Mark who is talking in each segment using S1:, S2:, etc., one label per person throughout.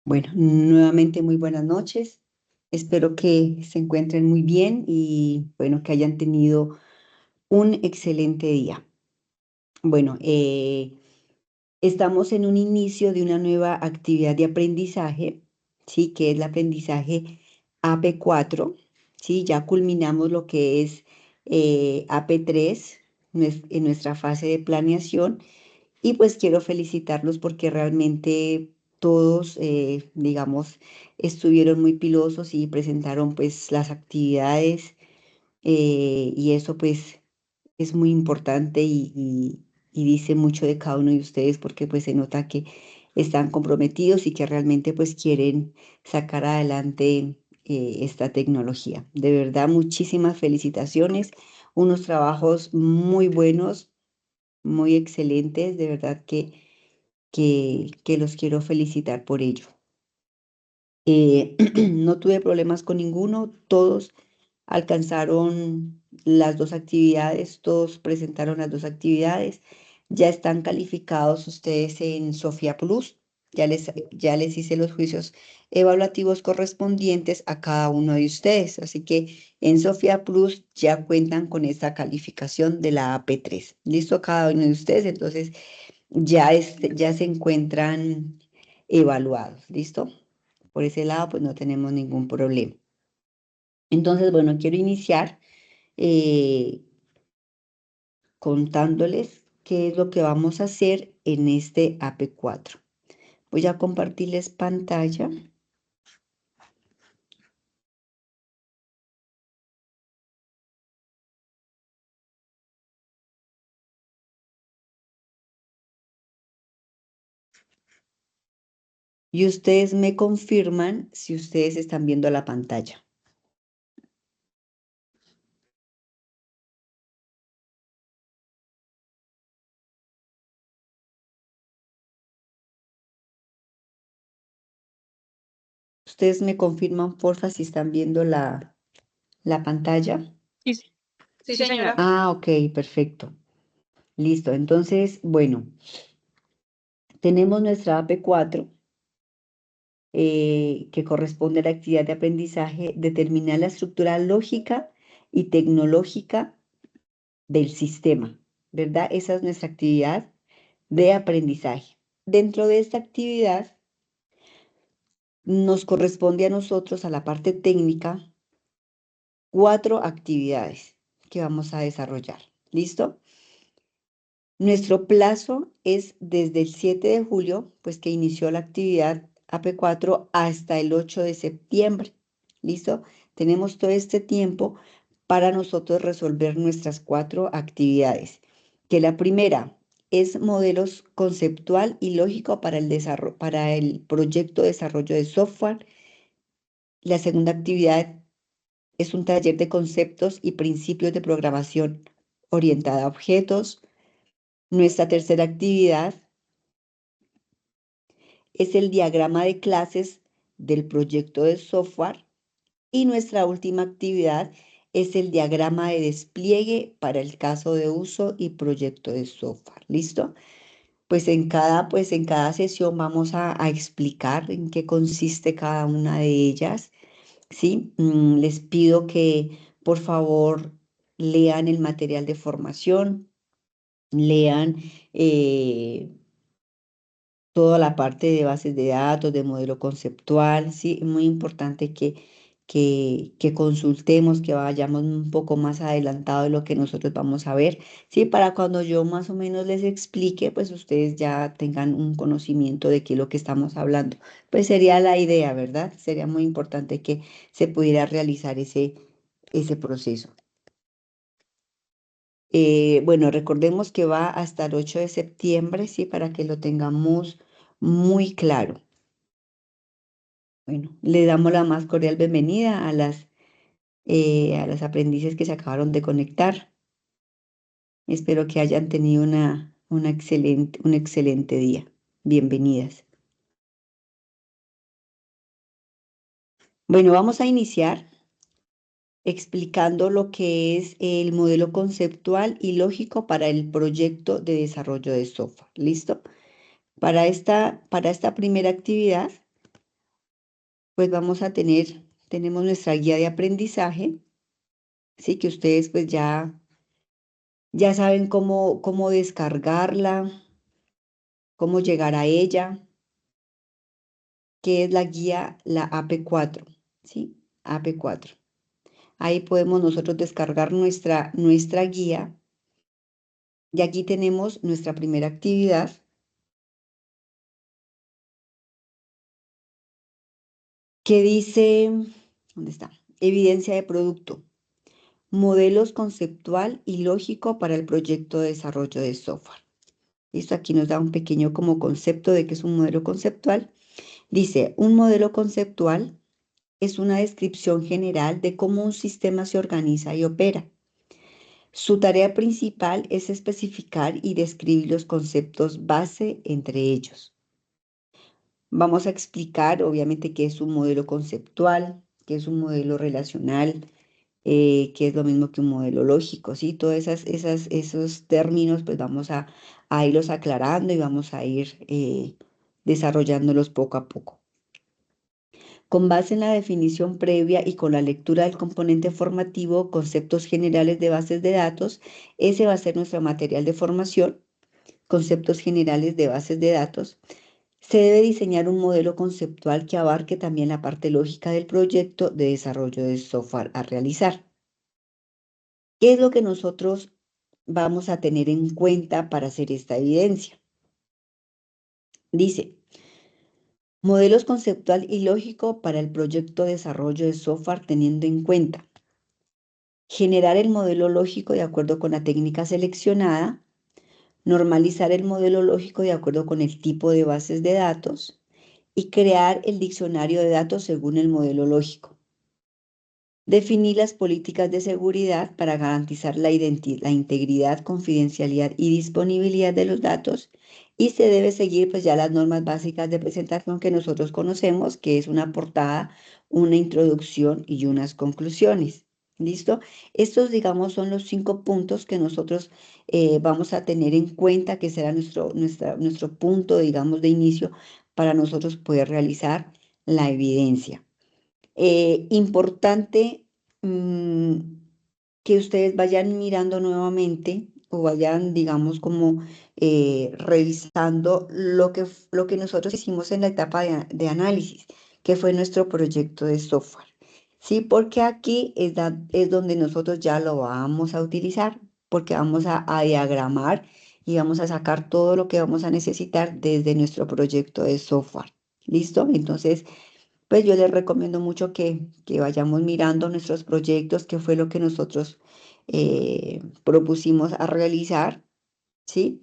S1: Bueno, nuevamente muy buenas noches. Espero que se encuentren muy bien y bueno, que hayan tenido un excelente día. Bueno, estamos en un inicio de una nueva actividad de aprendizaje, ¿sí? Que es el aprendizaje AP4, ¿sí? Ya culminamos lo que es AP3 en nuestra fase de planeación. Y pues quiero felicitarlos porque realmente todos, digamos, estuvieron muy pilosos y presentaron pues las actividades, y eso pues es muy importante y dice mucho de cada uno de ustedes porque pues se nota que están comprometidos y que realmente pues quieren sacar adelante esta tecnología. De verdad, muchísimas felicitaciones, unos trabajos muy buenos, muy excelentes, de verdad que los quiero felicitar por ello. No tuve problemas con ninguno, todos alcanzaron las dos actividades, todos presentaron las dos actividades, ya están calificados ustedes en Sofía Plus, ya les hice los juicios evaluativos correspondientes a cada uno de ustedes, así que en Sofía Plus ya cuentan con esta calificación de la AP3. ¿Listo cada uno de ustedes? Entonces ya se encuentran evaluados, ¿listo? Por ese lado, pues no tenemos ningún problema. Entonces, bueno, quiero iniciar eh, contándoles qué es lo que vamos a hacer en este AP4. Voy a compartirles pantalla. Y ustedes me confirman si ustedes están viendo la pantalla. Ustedes me confirman, porfa, si están viendo la pantalla.
S2: Sí, sí, señora.
S1: Ah, ok, perfecto. Listo. Entonces, bueno, tenemos nuestra AP4, que corresponde a la actividad de aprendizaje, determinar la estructura lógica y tecnológica del sistema, ¿verdad? Esa es nuestra actividad de aprendizaje. Dentro de esta actividad nos corresponde a nosotros, a la parte técnica, 4 actividades que vamos a desarrollar. ¿Listo? Nuestro plazo es desde el 7 de julio, pues que inició la actividad AP4 hasta el 8 de septiembre. ¿Listo? Tenemos todo este tiempo para nosotros resolver nuestras 4 actividades. Que la primera es modelos conceptual y lógico para para el proyecto de desarrollo de software. La segunda actividad es un taller de conceptos y principios de programación orientada a objetos. Nuestra tercera actividad es el diagrama de clases del proyecto de software y nuestra última actividad es el diagrama de despliegue para el caso de uso y proyecto de software. ¿Listo? Pues en cada sesión vamos a explicar en qué consiste cada una de ellas, ¿sí? Les pido que por favor lean el material de formación, lean toda la parte de bases de datos, de modelo conceptual, ¿sí? Es muy importante que consultemos, que vayamos un poco más adelantado de lo que nosotros vamos a ver, ¿sí? Para cuando yo más o menos les explique, pues ustedes ya tengan un conocimiento de qué es lo que estamos hablando. Pues sería la idea, ¿verdad? Sería muy importante que se pudiera realizar ese proceso. Bueno, recordemos que va hasta el 8 de septiembre, ¿sí? Para que lo tengamos muy claro. Bueno, le damos la más cordial bienvenida a las aprendices que se acabaron de conectar. Espero que hayan tenido un excelente día. Bienvenidas. Bueno, vamos a iniciar explicando lo que es el modelo conceptual y lógico para el proyecto de desarrollo de software. ¿Listo? Para esta primera actividad, pues tenemos nuestra guía de aprendizaje, sí, que ustedes pues ya saben cómo descargarla, cómo llegar a ella, que es la guía, la AP4, ¿sí? AP4. Ahí podemos nosotros descargar nuestra guía. Y aquí tenemos nuestra primera actividad, que dice, ¿dónde está? Evidencia de producto, modelos conceptual y lógico para el proyecto de desarrollo de software. Esto aquí nos da un pequeño como concepto de qué es un modelo conceptual. Dice, un modelo conceptual es una descripción general de cómo un sistema se organiza y opera. Su tarea principal es especificar y describir los conceptos base entre ellos. Vamos a explicar, obviamente, qué es un modelo conceptual, qué es un modelo relacional, qué es lo mismo que un modelo lógico, ¿sí? Todos esos términos, pues a irlos aclarando y vamos a ir desarrollándolos poco a poco. Con base en la definición previa y con la lectura del componente formativo, conceptos generales de bases de datos, ese va a ser nuestro material de formación, conceptos generales de bases de datos. Se debe diseñar un modelo conceptual que abarque también la parte lógica del proyecto de desarrollo de software a realizar. ¿Qué es lo que nosotros vamos a tener en cuenta para hacer esta evidencia? Dice, modelos conceptual y lógico para el proyecto de desarrollo de software teniendo en cuenta generar el modelo lógico de acuerdo con la técnica seleccionada, normalizar el modelo lógico de acuerdo con el tipo de bases de datos y crear el diccionario de datos según el modelo lógico. Definir las políticas de seguridad para garantizar la integridad, confidencialidad y disponibilidad de los datos y se debe seguir pues ya las normas básicas de presentación que nosotros conocemos, que es una portada, una introducción y unas conclusiones. ¿Listo? Estos, digamos, son los 5 puntos que nosotros vamos a tener en cuenta, que será nuestro punto, digamos, de inicio para nosotros poder realizar la evidencia. Importante que ustedes vayan mirando nuevamente o vayan, digamos, como revisando lo que nosotros hicimos en la etapa de análisis, que fue nuestro proyecto de software. Sí, porque aquí es donde nosotros ya lo vamos a utilizar, porque vamos a diagramar y vamos a sacar todo lo que vamos a necesitar desde nuestro proyecto de software. ¿Listo? Entonces, pues yo les recomiendo mucho que vayamos mirando nuestros proyectos, qué fue lo que nosotros propusimos a realizar, ¿sí?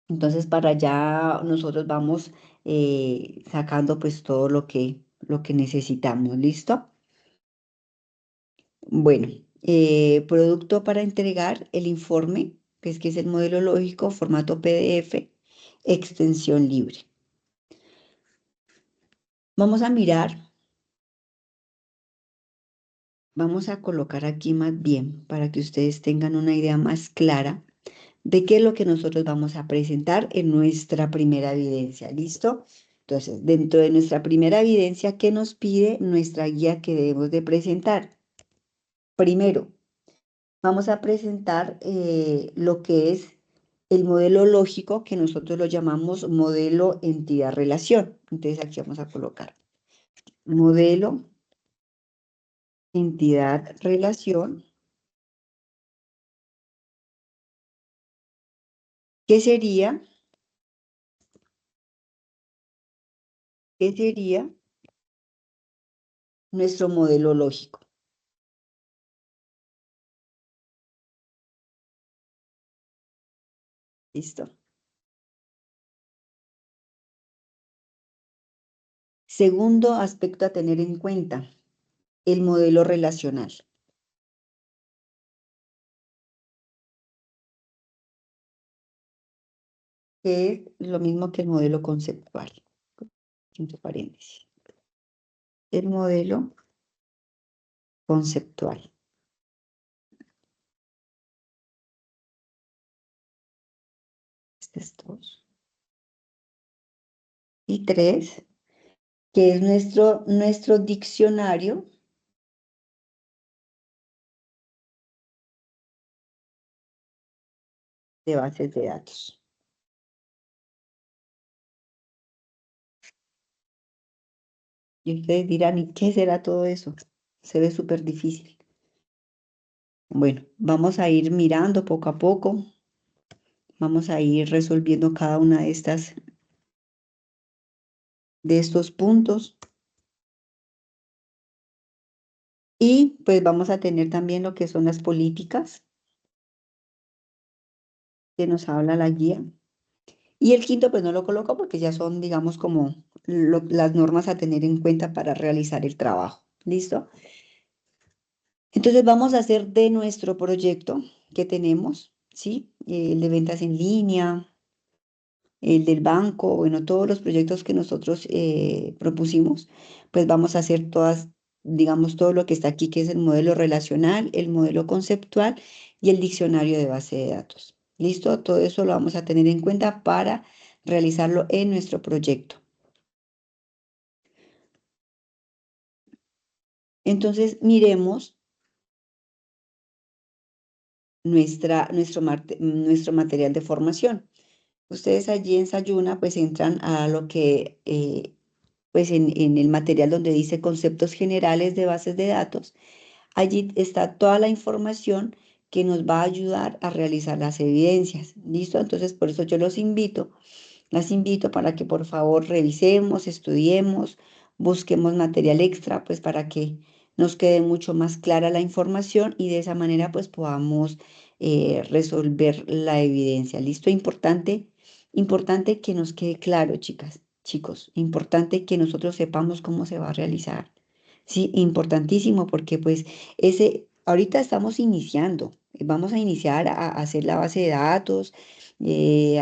S1: Entonces para allá nosotros vamos sacando pues todo lo que necesitamos, ¿listo? Bueno, producto para entregar el informe, que es el modelo lógico, formato PDF, extensión libre. Vamos a mirar. Vamos a colocar aquí más bien para que ustedes tengan una idea más clara de qué es lo que nosotros vamos a presentar en nuestra primera evidencia. ¿Listo? Entonces, dentro de nuestra primera evidencia, ¿qué nos pide nuestra guía que debemos de presentar? Primero, vamos a presentar lo que es el modelo lógico, que nosotros lo llamamos modelo entidad-relación. Entonces, aquí vamos a colocar modelo entidad-relación. ¿Qué sería? ¿Qué sería nuestro modelo lógico? ¿Listo? Segundo aspecto a tener en cuenta, el modelo relacional, que es lo mismo que el modelo conceptual. Entre paréntesis. El modelo conceptual. Este es dos. Y tres, que es nuestro diccionario de bases de datos. Y ustedes dirán, ¿y qué será todo eso? Se ve súper difícil. Bueno, vamos a ir mirando poco a poco, vamos a ir resolviendo cada una de estos puntos y pues vamos a tener también lo que son las políticas que nos habla la guía. Y el quinto pues no lo coloco porque ya son, digamos, como las normas a tener en cuenta para realizar el trabajo. ¿Listo? Entonces vamos a hacer de nuestro proyecto que tenemos, ¿sí? El de ventas en línea, el del banco, bueno, todos los proyectos que nosotros propusimos, pues vamos a hacer todas, digamos, todo lo que está aquí, que es el modelo relacional, el modelo conceptual y el diccionario de base de datos. ¿Listo? Todo eso lo vamos a tener en cuenta para realizarlo en nuestro proyecto. Entonces, miremos nuestro material de formación. Ustedes allí en Sayuna pues entran a lo que pues en el material donde dice conceptos generales de bases de datos. Allí está toda la información que nos va a ayudar a realizar las evidencias. ¿Listo? Entonces por eso yo las invito para que por favor revisemos, estudiemos, busquemos material extra, pues para que nos quede mucho más clara la información y de esa manera pues podamos resolver la evidencia. ¿Listo? Importante que nos quede claro, chicas, chicos, importante que nosotros sepamos cómo se va a realizar. Sí, importantísimo porque pues ahorita estamos iniciando, vamos a iniciar a hacer la base de datos,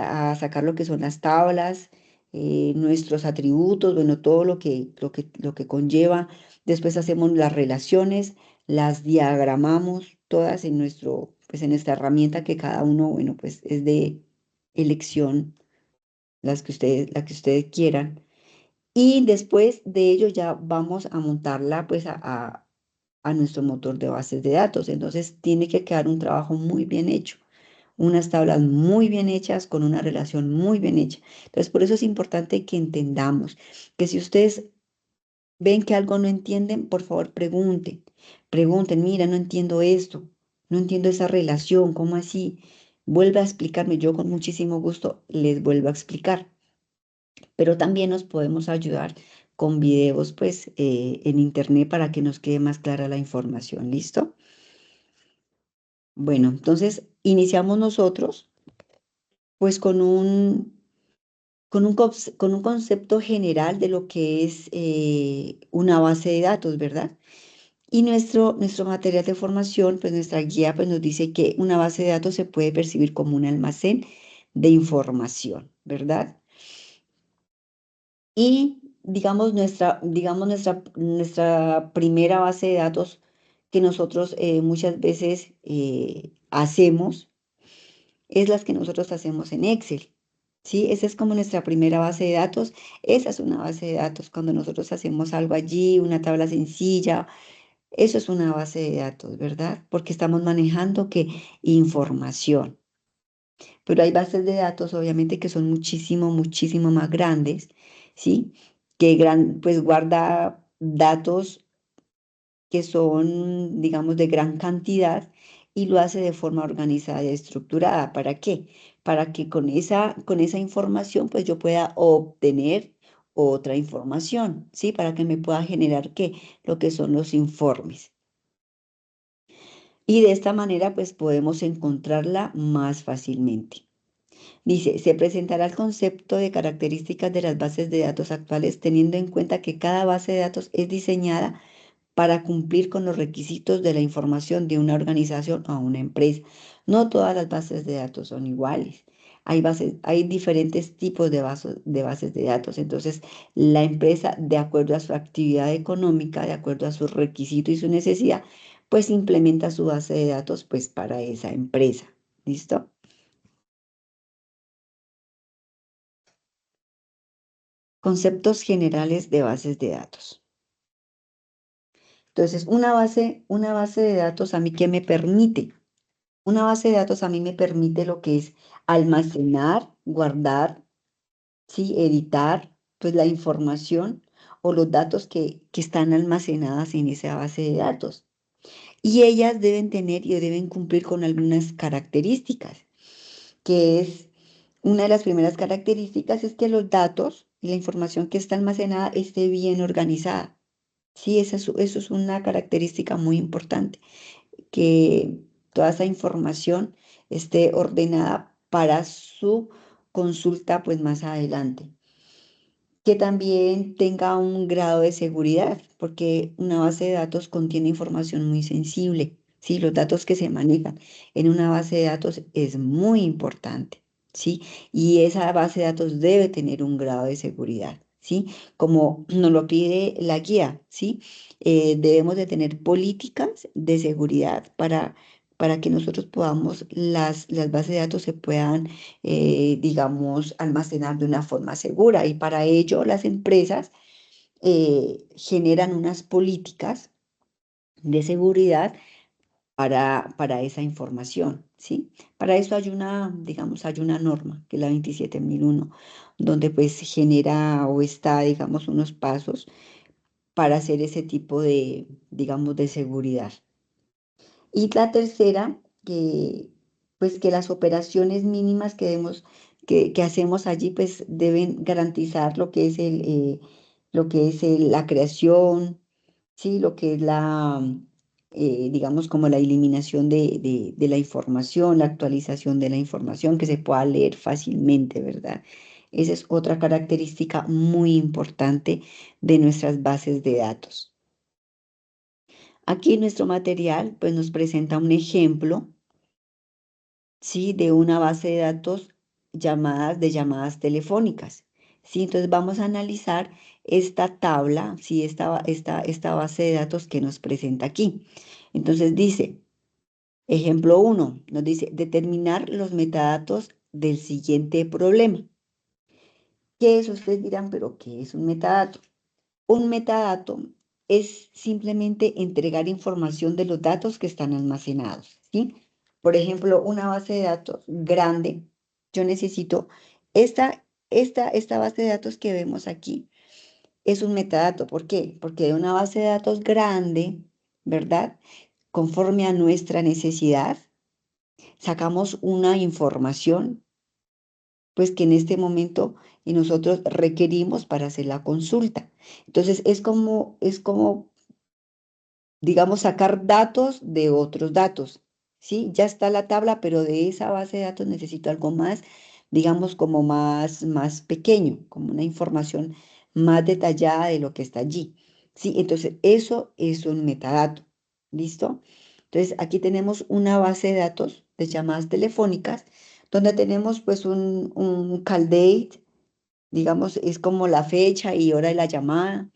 S1: a sacar lo que son las tablas, nuestros atributos, bueno, todo lo que conlleva. Después hacemos las relaciones, las diagramamos todas pues en nuestra herramienta que cada uno, bueno, pues es de elección, la que ustedes quieran. Y después de ello ya vamos a montarla pues a nuestro motor de bases de datos. Entonces tiene que quedar un trabajo muy bien hecho, unas tablas muy bien hechas con una relación muy bien hecha. Entonces por eso es importante que entendamos que si ustedes ven que algo no entienden, por favor pregunten, mira, no entiendo esto, no entiendo esa relación, ¿cómo así? Vuelve a explicarme, yo con muchísimo gusto les vuelvo a explicar, pero también nos podemos ayudar con videos pues en internet para que nos quede más clara la información. ¿Listo? Bueno, entonces iniciamos nosotros pues con un concepto general de lo que es una base de datos, ¿verdad? Y nuestro material de formación, pues nuestra guía pues nos dice que una base de datos se puede percibir como un almacén de información, ¿verdad? Y nuestra primera base de datos que nosotros muchas veces hacemos es las que nosotros hacemos en Excel. ¿Sí? Esa es como nuestra primera base de datos. Esa es una base de datos. Cuando nosotros hacemos algo allí, una tabla sencilla, eso es una base de datos, ¿verdad? Porque estamos manejando que información. Pero hay bases de datos, obviamente, que son muchísimo más grandes, ¿sí? Pues guarda datos que son, digamos, de gran cantidad y lo hace de forma organizada y estructurada. ¿Para qué? Para que con esa información, pues yo pueda obtener otra información, ¿sí? Para que me pueda generar, ¿qué? Lo que son los informes. Y de esta manera, pues podemos encontrarla más fácilmente. Dice, se presentará el concepto de características de las bases de datos actuales teniendo en cuenta que cada base de datos es diseñada para cumplir con los requisitos de la información de una organización o una empresa. No todas las bases de datos son iguales. Hay diferentes tipos de bases de datos. Entonces, la empresa, de acuerdo a su actividad económica, de acuerdo a sus requisitos y su necesidad, pues implementa su base de datos pues para esa empresa. ¿Listo? Conceptos generales de bases de datos. Entonces, una base de datos a mí ¿qué me permite? Una base de datos a mí me permite lo que es almacenar, guardar, ¿sí? Editar, pues la información o los datos que están almacenadas en esa base de datos. Y ellas deben tener y deben cumplir con algunas características, que es una de las primeras características es que los datos y la información que está almacenada esté bien organizada. Sí, eso es una característica muy importante, que toda esa información esté ordenada para su consulta pues más adelante. Que también tenga un grado de seguridad, porque una base de datos contiene información muy sensible. Sí, los datos que se manejan en una base de datos es muy importante, ¿sí? Y esa base de datos debe tener un grado de seguridad, ¿sí? Como nos lo pide la guía, ¿sí? Debemos de tener políticas de seguridad para que nosotros podamos, las bases de datos se puedan digamos, almacenar de una forma segura. Y para ello las empresas generan unas políticas de seguridad para esa información, ¿sí? Para eso hay una, digamos, hay una norma, que es la 27001, donde pues genera o está, digamos, unos pasos para hacer ese tipo de, digamos, de seguridad. Y la tercera, pues que las operaciones mínimas que hacemos allí, pues deben garantizar lo que es la creación, ¿sí? Lo que es digamos, como la eliminación de la información, la actualización de la información, que se pueda leer fácilmente, ¿verdad? Esa es otra característica muy importante de nuestras bases de datos. Aquí nuestro material, pues nos presenta un ejemplo, ¿sí? De una base de datos de llamadas telefónicas, ¿sí? Entonces vamos a analizar esta tabla, ¿sí? Esta base de datos que nos presenta aquí. Entonces dice, ejemplo 1, nos dice determinar los metadatos del siguiente problema. ¿Qué es? Ustedes dirán, pero ¿qué es un metadato? Un metadato es simplemente entregar información de los datos que están almacenados, ¿sí? Por ejemplo, una base de datos grande, yo necesito esta base de datos que vemos aquí es un metadato. ¿Por qué? Porque de una base de datos grande, ¿verdad? Conforme a nuestra necesidad, sacamos una información, pues que en este momento y nosotros requerimos para hacer la consulta. Entonces, es como digamos, sacar datos de otros datos, ¿sí? Ya está la tabla, pero de esa base de datos necesito algo más, digamos, como más pequeño, como una información más detallada de lo que está allí, ¿sí? Entonces, eso es un metadato, ¿listo? Entonces, aquí tenemos una base de datos de llamadas telefónicas, donde tenemos pues un call date, digamos, es como la fecha y hora de la llamada,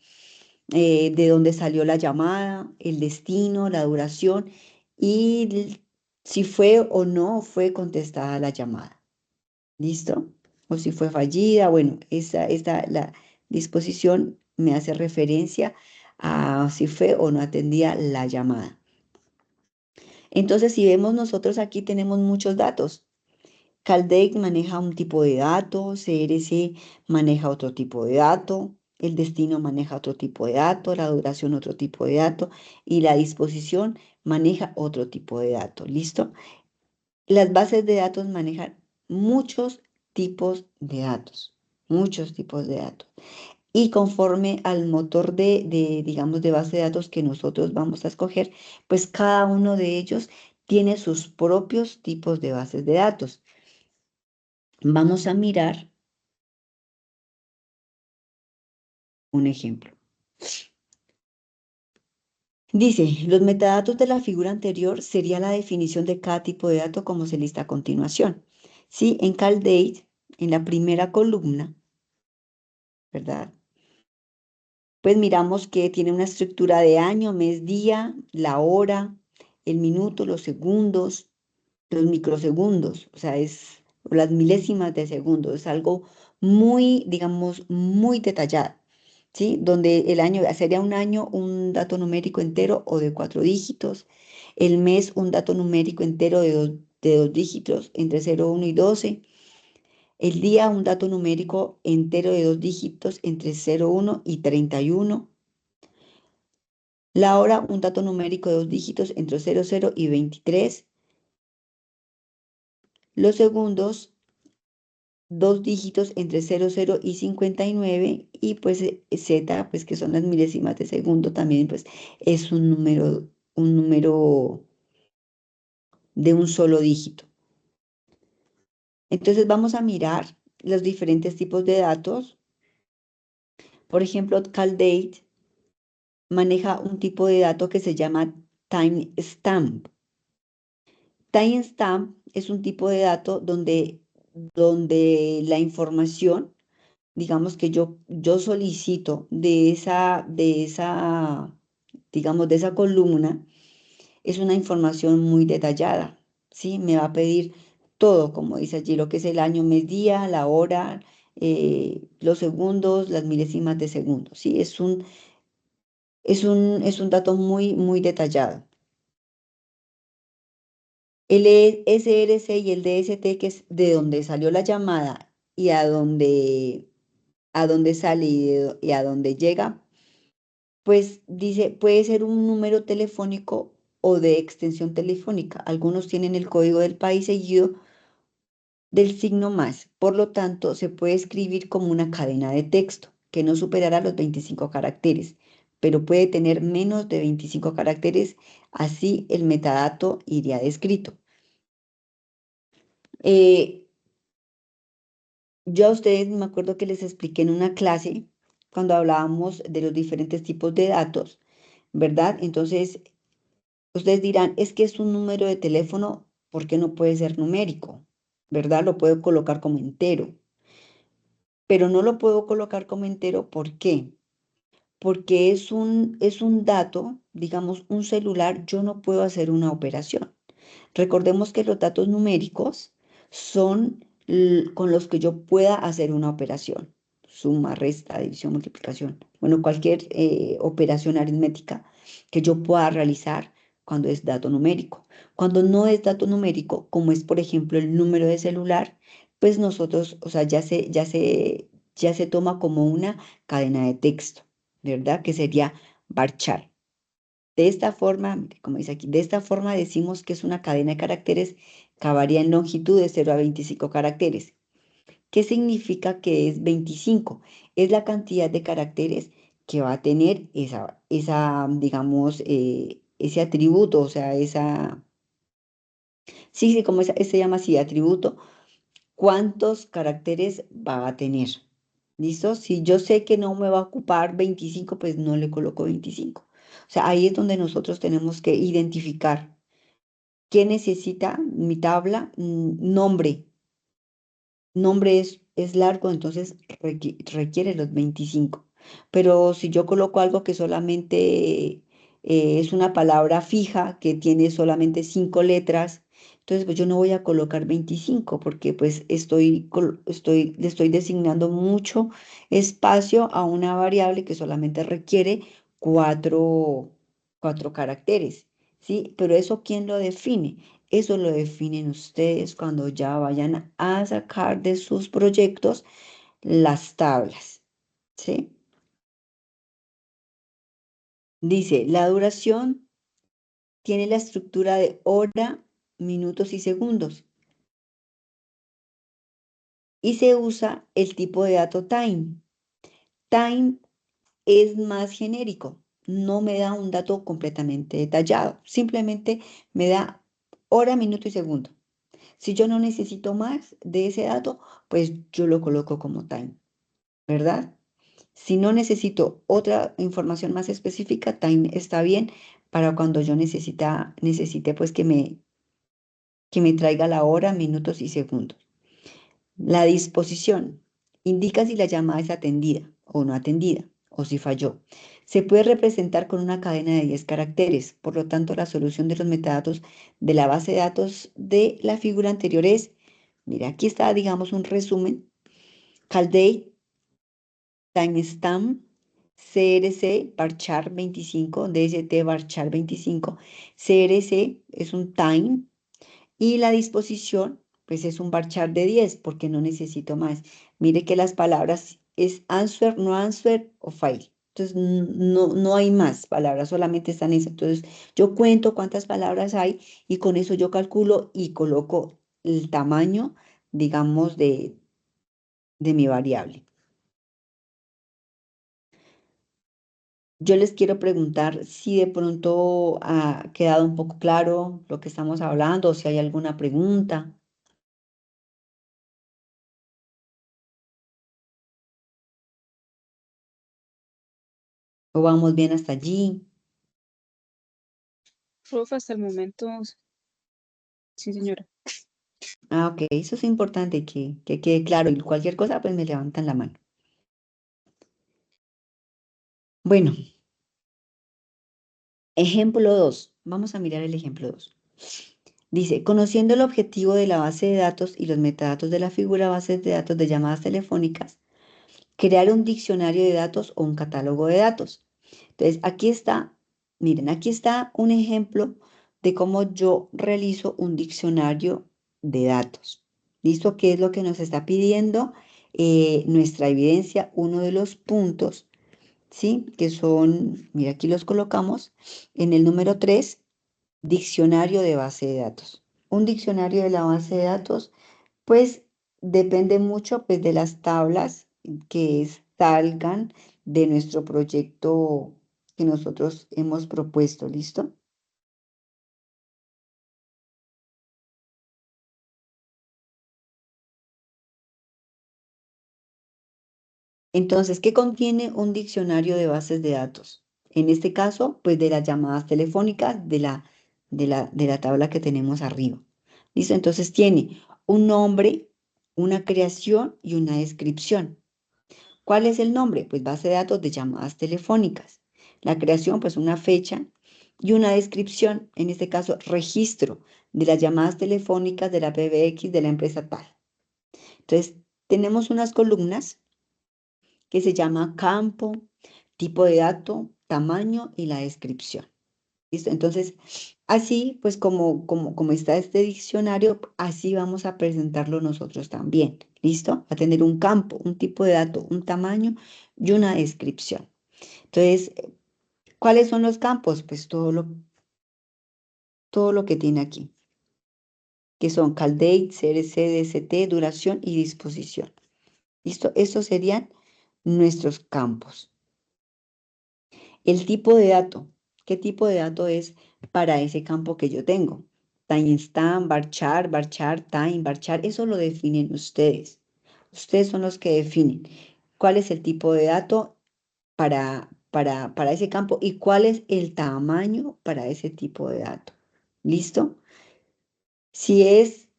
S1: de dónde salió la llamada, el destino, la duración y si fue o no fue contestada la llamada. ¿Listo? O si fue fallida. Bueno, la disposición me hace referencia a si fue o no atendía la llamada. Entonces, si vemos nosotros aquí tenemos muchos datos. Caldec maneja un tipo de dato, CRC maneja otro tipo de dato, el destino maneja otro tipo de dato, la duración otro tipo de dato y la disposición maneja otro tipo de dato. ¿Listo? Las bases de datos manejan muchos tipos de datos, muchos tipos de datos. Y conforme al motor digamos, de base de datos que nosotros vamos a escoger, pues cada uno de ellos tiene sus propios tipos de bases de datos. Vamos a mirar un ejemplo. Dice, los metadatos de la figura anterior sería la definición de cada tipo de dato como se lista a continuación. Sí, en CalDate, en la primera columna, ¿verdad? Pues miramos que tiene una estructura de año, mes, día, la hora, el minuto, los segundos, los microsegundos. O sea, es o las milésimas de segundo. Es algo muy, digamos, muy detallado, ¿sí? Donde el año sería un año un dato numérico entero o de 4 dígitos, el mes un dato numérico entero de dos dígitos entre 0, 1 y 12, el día un dato numérico entero de 2 dígitos entre 0, 1 y 31, la hora un dato numérico de 2 dígitos entre 00 y 23, los segundos 2 dígitos entre 00 y 59, y pues Z, pues que son las milésimas de segundo, también pues es un número de un solo dígito. Entonces vamos a mirar los diferentes tipos de datos. Por ejemplo, CalDate maneja un tipo de dato que se llama timestamp. Timestamp es un tipo de dato donde la información, digamos que yo solicito digamos, de esa columna, es una información muy detallada, ¿sí? Me va a pedir todo, como dice allí, lo que es el año, mes, día, la hora, los segundos, las milésimas de segundo, ¿sí? Es un dato muy, muy detallado. El SRC y el DST, que es de donde salió la llamada y a dónde sale y a dónde llega, pues dice, puede ser un número telefónico o de extensión telefónica. Algunos tienen el código del país seguido del signo más. Por lo tanto, se puede escribir como una cadena de texto que no superará los 25 caracteres, pero puede tener menos de 25 caracteres, así el metadato iría descrito. Eh, yo a ustedes me acuerdo que les expliqué en una clase cuando hablábamos de los diferentes tipos de datos, ¿verdad? Entonces, ustedes dirán, es que es un número de teléfono, ¿por qué no puede ser numérico? ¿Verdad? Lo puedo colocar como entero, pero no lo puedo colocar como entero, ¿por qué? Porque es un dato, digamos, un celular, yo no puedo hacer una operación. Recordemos que los datos numéricos son con los que yo pueda hacer una operación. Suma, resta, división, multiplicación. Bueno, cualquier operación aritmética que yo pueda realizar cuando es dato numérico. Cuando no es dato numérico, como es por ejemplo el número de celular, pues nosotros, o sea, ya se toma como una cadena de texto, ¿verdad? Que sería varchar. De esta forma, mire, como dice aquí, de esta forma decimos que es una cadena de caracteres que varía en longitud de 0 a 25 caracteres. ¿Qué significa que es 25? Es la cantidad de caracteres que va a tener digamos, ese atributo, o sea, sí, sí, como se llama así, atributo, ¿cuántos caracteres va a tener? ¿Listo? Si yo sé que no me va a ocupar 25, pues no le coloco 25. O sea, ahí es donde nosotros tenemos que identificar qué necesita mi tabla. Nombre. Nombre es largo, entonces requiere los 25. Pero si yo coloco algo que solamente es una palabra fija, que tiene solamente 5 letras, entonces pues yo no voy a colocar 25 porque pues le estoy designando mucho espacio a una variable que solamente requiere cuatro, cuatro caracteres, ¿sí? Pero eso, ¿quién lo define? Eso lo definen ustedes cuando ya vayan a sacar de sus proyectos las tablas, ¿sí? Dice, la duración tiene la estructura de hora, minutos y segundos. Y se usa el tipo de dato time. Time es más genérico, no me da un dato completamente detallado, simplemente me da hora, minuto y segundo. Si yo no necesito más de ese dato, pues yo lo coloco como time, ¿verdad? Si no necesito otra información más específica, time está bien para cuando yo necesite pues que me traiga la hora, minutos y segundos. La disposición indica si la llamada es atendida o no atendida, o si falló. Se puede representar con una cadena de 10 caracteres, por lo tanto la solución de los metadatos de la base de datos de la figura anterior es Mira, aquí está, digamos, un resumen. Caldate, timestamp, CRC, varchar 25, DST, varchar 25. CRC es un time y la disposición, pues es un varchar de 10 porque no necesito más. Mire que las palabras es answer, no answer o file. Entonces, no hay más palabras, solamente están esas. Entonces, yo cuento cuántas palabras hay y con eso yo calculo y coloco el tamaño, digamos, de mi variable. Yo les quiero preguntar si de pronto ha quedado un poco claro lo que estamos hablando o si hay alguna pregunta o vamos bien hasta allí.
S2: Profe, hasta el momento, sí, señora.
S1: Ah, ok, eso es importante que quede claro y cualquier cosa pues me levantan la mano. Bueno, ejemplo 2. Vamos a mirar el ejemplo 2. Dice, conociendo el objetivo de la base de datos y los metadatos de la figura base de datos de llamadas telefónicas, crear un diccionario de datos o un catálogo de datos. Entonces, aquí está, miren, aquí está un ejemplo de cómo yo realizo un diccionario de datos. ¿Listo? ¿Qué es lo que nos está pidiendo nuestra evidencia? Uno de los puntos, ¿sí? Que son, mira, aquí los colocamos en el número 3, diccionario de base de datos. Un diccionario de la base de datos pues depende mucho pues, de las tablas que salgan de nuestro proyecto que nosotros hemos propuesto, ¿listo? Entonces, ¿qué contiene un diccionario de bases de datos? En este caso, pues de las llamadas telefónicas de la tabla que tenemos arriba. ¿Listo? Entonces tiene un nombre, una creación y una descripción. ¿Cuál es el nombre? Pues base de datos de llamadas telefónicas. La creación, pues una fecha y una descripción, en este caso, registro de las llamadas telefónicas de la PBX de la empresa tal. Entonces, tenemos unas columnas que se llama campo, tipo de dato, tamaño y la descripción. ¿Listo? Entonces, así, pues como está este diccionario, así vamos a presentarlo nosotros también. ¿Listo? Va a tener un campo, un tipo de dato, un tamaño y una descripción. Entonces, ¿cuáles son los campos? Pues todo lo que tiene aquí, que son call date, CRC, DST, duración y disposición. ¿Listo? Estos serían nuestros campos. El tipo de dato. ¿Qué tipo de dato es para ese campo que yo tengo? Timestamp, varchar, time, varchar. Eso lo definen ustedes. Ustedes son los que definen cuál es el tipo de dato para ese campo y cuál es el tamaño para ese tipo de dato. ¿Listo? Si es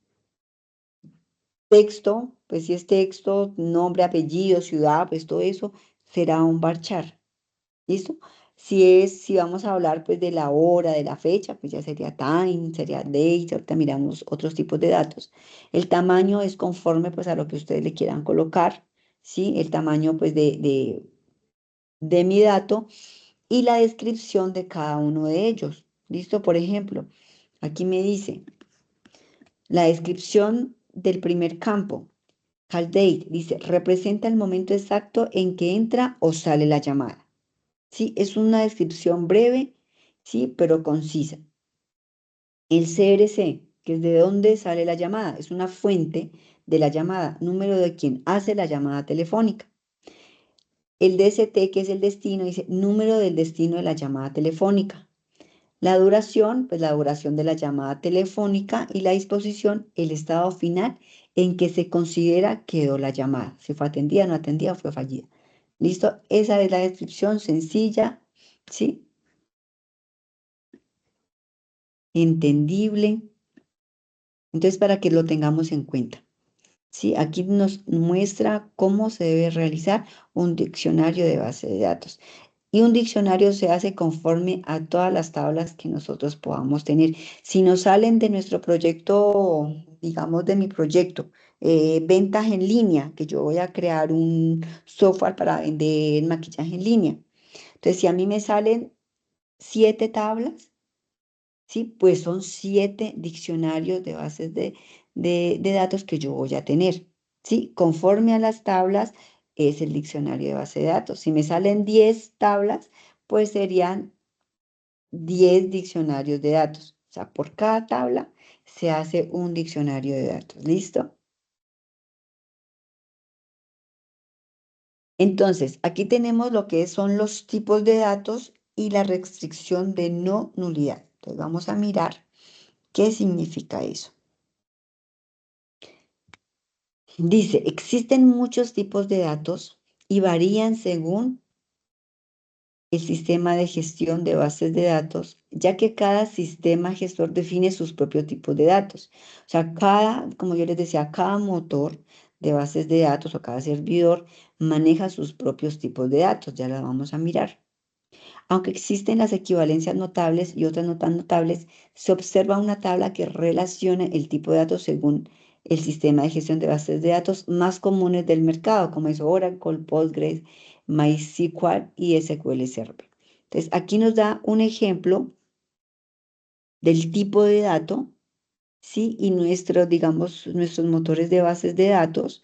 S1: texto, pues si es texto, nombre, apellido, ciudad, pues todo eso será un varchar. ¿Listo? Si vamos a hablar pues de la hora, de la fecha, pues ya sería time, sería date, ahorita miramos otros tipos de datos. El tamaño es conforme pues a lo que ustedes le quieran colocar, ¿sí? El tamaño pues de mi dato y la descripción de cada uno de ellos. ¿Listo? Por ejemplo, aquí me dice la descripción del primer campo. Call date dice, representa el momento exacto en que entra o sale la llamada. Sí, es una descripción breve, sí, pero concisa. El CRC, que es de dónde sale la llamada, es una fuente de la llamada, número de quien hace la llamada telefónica. El DST, que es el destino, dice número del destino de la llamada telefónica. La duración, pues la duración de la llamada telefónica y la disposición, el estado final en que se considera quedó la llamada. Si fue atendida, no atendida, fue fallida. ¿Listo? Esa es la descripción sencilla, ¿sí? Entendible. Entonces, para que lo tengamos en cuenta. ¿Sí? Aquí nos muestra cómo se debe realizar un diccionario de base de datos. Y un diccionario se hace conforme a todas las tablas que nosotros podamos tener. Si nos salen de nuestro proyecto, digamos, de mi proyecto, ventas en línea, que yo voy a crear un software para vender maquillaje en línea. Entonces, si a mí me salen 7 tablas, ¿sí? Pues son 7 diccionarios de bases de datos que yo voy a tener, ¿sí? Conforme a las tablas es el diccionario de base de datos. Si me salen 10 tablas, pues serían 10 diccionarios de datos. O sea, por cada tabla se hace un diccionario de datos. ¿Listo? Entonces, aquí tenemos lo que son los tipos de datos y la restricción de no nulidad. Entonces, vamos a mirar qué significa eso. Dice, existen muchos tipos de datos y varían según el sistema de gestión de bases de datos, ya que cada sistema gestor define sus propios tipos de datos. O sea, como yo les decía, cada motor de bases de datos o cada servidor maneja sus propios tipos de datos. Ya la vamos a mirar. Aunque existen las equivalencias notables y otras no tan notables, se observa una tabla que relaciona el tipo de datos según el sistema de gestión de bases de datos más comunes del mercado, como es Oracle, Postgres, MySQL y SQL Server. Entonces, aquí nos da un ejemplo del tipo de dato, ¿sí? Y digamos, nuestros motores de bases de datos.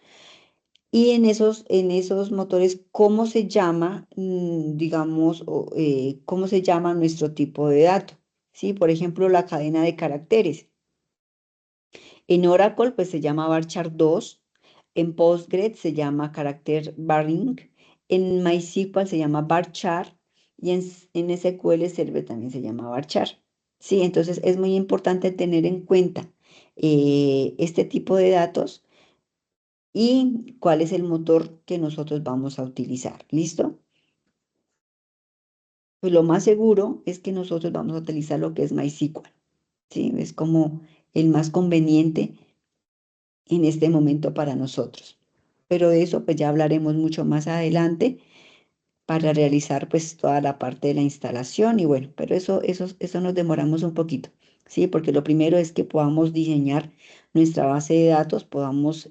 S1: Y en esos motores, ¿cómo se llama, digamos, cómo se llama nuestro tipo de dato? ¿Sí? Por ejemplo, la cadena de caracteres. En Oracle, pues se llama varchar 2. En Postgres se llama carácter barring. En MySQL se llama varchar. Y en SQL Server también se llama varchar. Sí, entonces es muy importante tener en cuenta este tipo de datos y cuál es el motor que nosotros vamos a utilizar. ¿Listo? Pues lo más seguro es que nosotros vamos a utilizar lo que es MySQL, ¿sí? Es como el más conveniente en este momento para nosotros. Pero de eso pues ya hablaremos mucho más adelante para realizar pues toda la parte de la instalación y bueno, pero eso nos demoramos un poquito, ¿sí? Porque lo primero es que podamos diseñar nuestra base de datos, podamos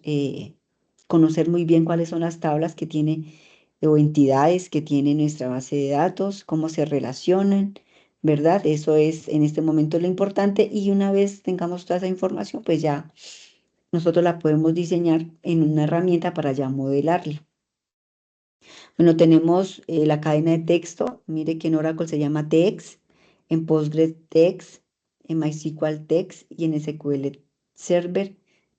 S1: conocer muy bien cuáles son las tablas que tiene o entidades que tiene nuestra base de datos, cómo se relacionan, ¿verdad? Eso es en este momento lo importante y una vez tengamos toda esa información, pues ya nosotros la podemos diseñar en una herramienta para ya modelarla. Bueno, tenemos la cadena de texto. Mire que en Oracle se llama text, en Postgres text, en MySQL text y en SQL Server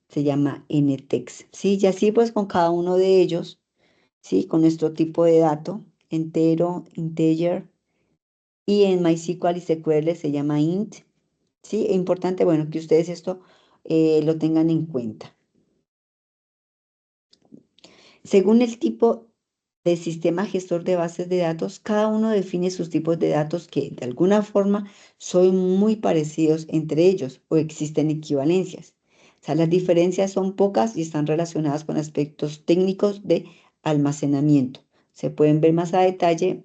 S1: se llama ntext. Sí, y así pues con cada uno de ellos, sí, con nuestro tipo de dato, entero, integer, y en MySQL y SQL se llama int. Sí, es importante, bueno, que ustedes esto lo tengan en cuenta. Según el tipo de sistema gestor de bases de datos, cada uno define sus tipos de datos que de alguna forma son muy parecidos entre ellos o existen equivalencias. O sea, las diferencias son pocas y están relacionadas con aspectos técnicos de almacenamiento. Se pueden ver más a detalle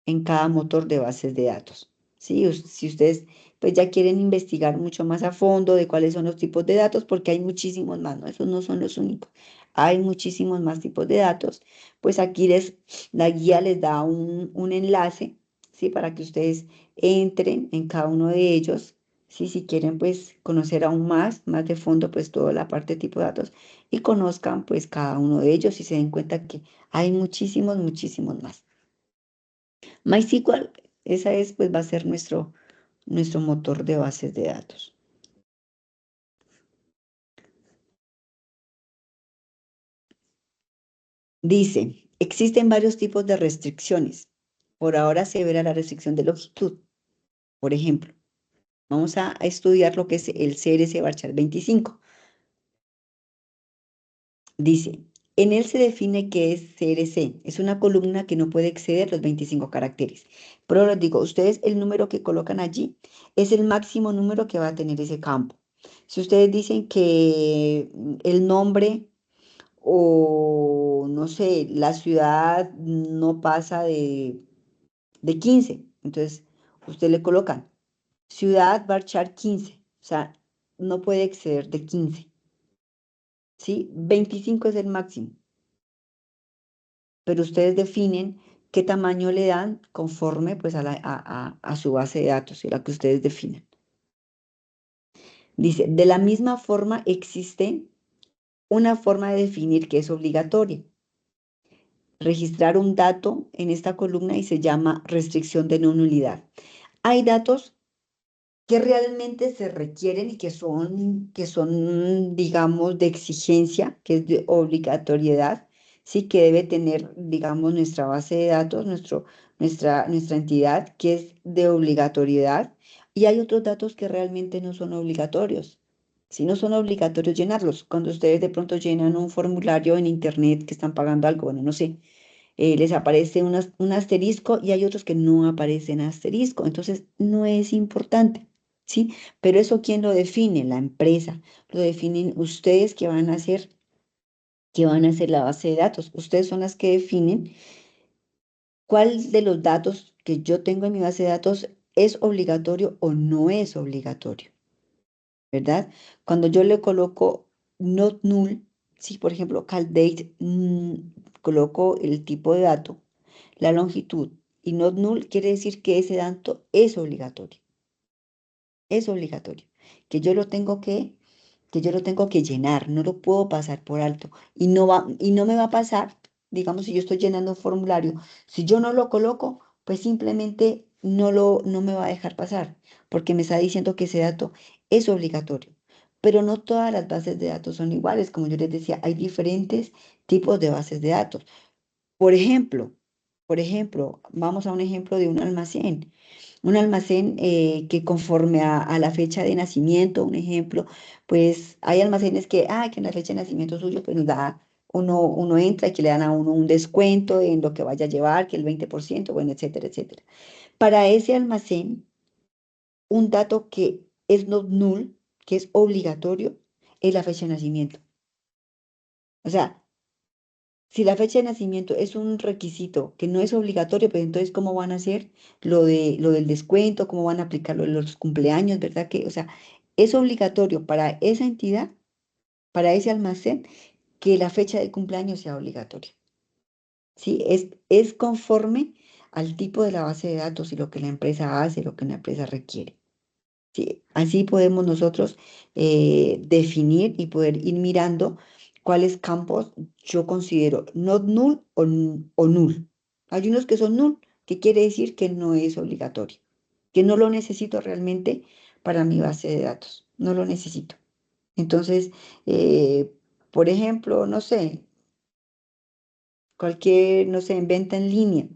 S1: en cada motor de bases de datos. ¿Sí? Si ustedes pues ya quieren investigar mucho más a fondo de cuáles son los tipos de datos, porque hay muchísimos más, ¿no? Esos no son los únicos. Hay muchísimos más tipos de datos. Pues aquí la guía les da un enlace, ¿sí? Para que ustedes entren en cada uno de ellos, ¿sí? Si quieren pues conocer aún más de fondo, pues toda la parte de tipo de datos y conozcan pues cada uno de ellos y se den cuenta que hay muchísimos, muchísimos más. MySQL, esa es, pues va a ser nuestro motor de bases de datos. Dice, existen varios tipos de restricciones. Por ahora se verá la restricción de longitud. Por ejemplo, vamos a estudiar lo que es el CRC Varchar 25. Dice, en él se define que es CRC. Es una columna que no puede exceder los 25 caracteres. Pero les digo, ustedes el número que colocan allí es el máximo número que va a tener ese campo. Si ustedes dicen que el nombre o no sé, la ciudad no pasa de 15. Entonces, usted le colocan ciudad Varchar 15. O sea, no puede exceder de 15, ¿sí? 25 es el máximo, pero ustedes definen qué tamaño le dan conforme pues a su base de datos y la que ustedes definen. Dice, de la misma forma existe una forma de definir que es obligatoria. Registrar un dato en esta columna y se llama restricción de no nulidad. Hay datos que realmente se requieren y que son, digamos, de exigencia, que es de obligatoriedad, sí que debe tener, digamos, nuestra base de datos, nuestra entidad, que es de obligatoriedad, y hay otros datos que realmente no son obligatorios. Si no son obligatorios llenarlos, cuando ustedes de pronto llenan un formulario en internet que están pagando algo, bueno, no sé, les aparece un asterisco y hay otros que no aparecen asterisco, entonces no es importante, ¿sí? Pero eso, ¿quién lo define? La empresa. Lo definen ustedes que van a hacer la base de datos. Ustedes son las que definen cuál de los datos que yo tengo en mi base de datos es obligatorio o no es obligatorio, ¿verdad? Cuando yo le coloco not null, si por ejemplo caldate, coloco el tipo de dato, la longitud, y not null quiere decir que ese dato es obligatorio, que yo lo tengo que llenar, no lo puedo pasar por alto y no me va a pasar, digamos, si yo estoy llenando un formulario, si yo no lo coloco, pues simplemente no me va a dejar pasar, porque me está diciendo que ese dato es obligatorio. Pero no todas las bases de datos son iguales, como yo les decía, hay diferentes tipos de bases de datos. Por ejemplo, vamos a un ejemplo de un almacén. Un almacén que conforme a la fecha de nacimiento, un ejemplo, pues hay almacenes que en la fecha de nacimiento suyo, pues uno entra y que le dan a uno un descuento en lo que vaya a llevar, que el 20%, bueno, etcétera, etcétera. Para ese almacén, un dato que es not null, que es obligatorio, es la fecha de nacimiento. O sea, si la fecha de nacimiento es un requisito que no es obligatorio, pues entonces, ¿cómo van a hacer lo del descuento? ¿Cómo van a aplicar lo de los cumpleaños? ¿Verdad que, o sea, es obligatorio para esa entidad, para ese almacén, que la fecha de cumpleaños sea obligatoria? ¿Sí? Es conforme al tipo de la base de datos y lo que la empresa hace, lo que la empresa requiere. Sí, así podemos nosotros definir y poder ir mirando cuáles campos yo considero not null o null. Hay unos que son null, que quiere decir que no es obligatorio, que no lo necesito realmente para mi base de datos, no lo necesito. Entonces, eh, por ejemplo, no sé, no sé, en venta en línea,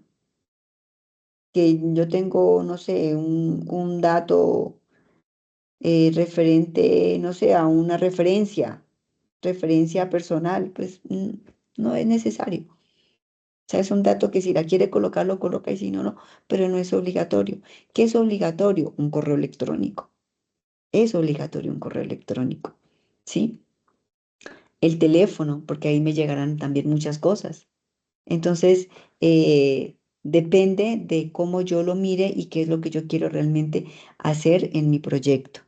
S1: que yo tengo, no sé, un dato referente, no sé, a una referencia personal, pues no es necesario. O sea, es un dato que si la quiere colocar, lo coloca y si no, no, pero no es obligatorio. ¿Qué es obligatorio? Un correo electrónico. Es obligatorio un correo electrónico, ¿sí? El teléfono, porque ahí me llegarán también muchas cosas. Entonces, depende de cómo yo lo mire y qué es lo que yo quiero realmente hacer en mi proyecto.